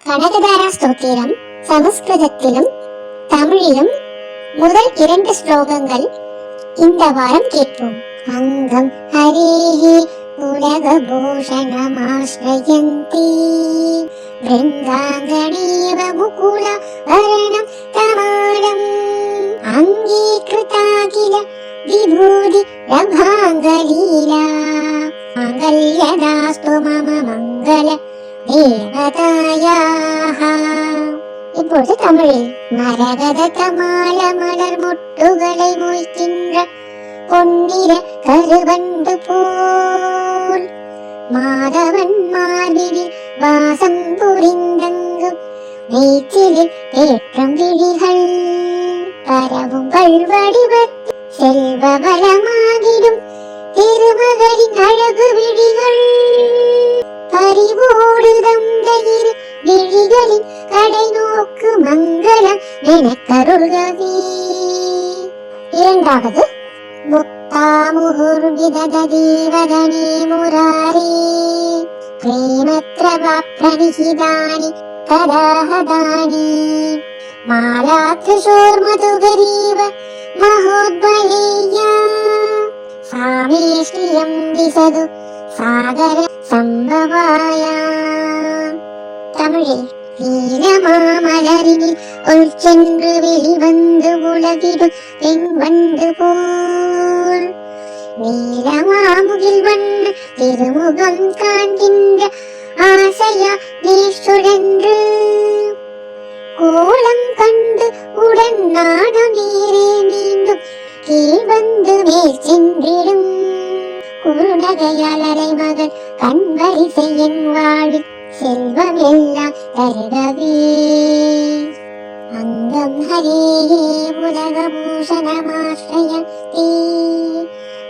கனகதாரா ஸ்தோத்திரம் சமஸ்கிருதத்திலும் தமிழிலும் முதல் 2 ஸ்லோகங்கள் இந்த வாரம் கேட்போம். அங்கம் ஹரேஹி உலகபூஷணமாஶ்ரயந்தி வ்ருந்தாங்கணேவ முகுல வரணம் தமாலம் அங்கீக்ருதாகில விபூதி ரபாங்கலீலா மங்கல்யதாஸ்து மம மங்கள தேவதாயாஹ. இப்பொழுது தமிழில் மரகத தமால மலர் மொட்டுகளை மொய்க்கின்ற பொன்னிற கருவண்டு போல் மாதவன் மார்பினில் வாசம் புரிந்தங்கும் மேய்ச்சிலில் ஏற்றம் விழிகள் பரவும் வடிவத்தில் செல்வ வளமாகிடும் திருமகளின் அழகு விழிகள் பறிவோடு தந்தையிரு விழிகளின் கடை நோக்கு மங்களம் எனக்கருள்கவே. இரண்டாவது முக்தாமுகுர் விதததீவதனே முராரே பிரேமத்ரவ பிரணிஹிதானி கதாஹதானி மாலாத்ரிஷோர் மதுகரீவ மகோத்பலேயா சாமேஷ்டியம் திசது சாகர சம்பவாயா. தமிழில் நீலமாமலரினில் உள் சென்று வெளிவந்து உலகிடும் தென்வண்டு போல் நீலமாமுகில் வண்ண திருமுகம் காண்கின்ற ஆசையா நீசுழன்று கோலம் கண்டு உடன் நாடம் நீரே மீண்டும் கீழ் வந்து மேல் சென்றிடும் குறுநகையாளரை மகன் கண்வரிசை என் வாழ்வில் செல்வம் எல்லாம் தருகவே. அங்கம் ஹரேஹே உலகபூஷணமாஶ்ரயந்தி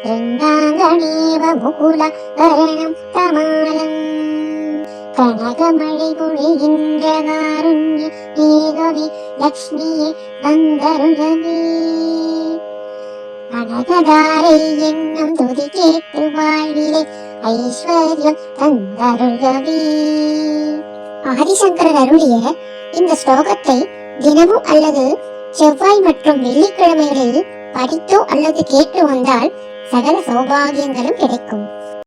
வ்ருந்தாங்கணேவ முகுல வரணம் தமாலம் கனகமழை பொழிகின்ற காருண்ய மேகவே லக்ஷ்மியே வந்தருளவே. அனகதாரை என்னும் துதி கேட்டு வாழ்விலே ஐஸ்வர்யம் தந்தருள்கவே. ஆதிசங்கரர் அருளிய இந்த ஸ்லோகத்தை தினமும் அல்லது செவ்வாய் மற்றும் வெள்ளிக்கிழமைகளில் படித்தோ அல்லது கேட்டு வந்தால் சகல சௌபாகியங்களும் கிடைக்கும்.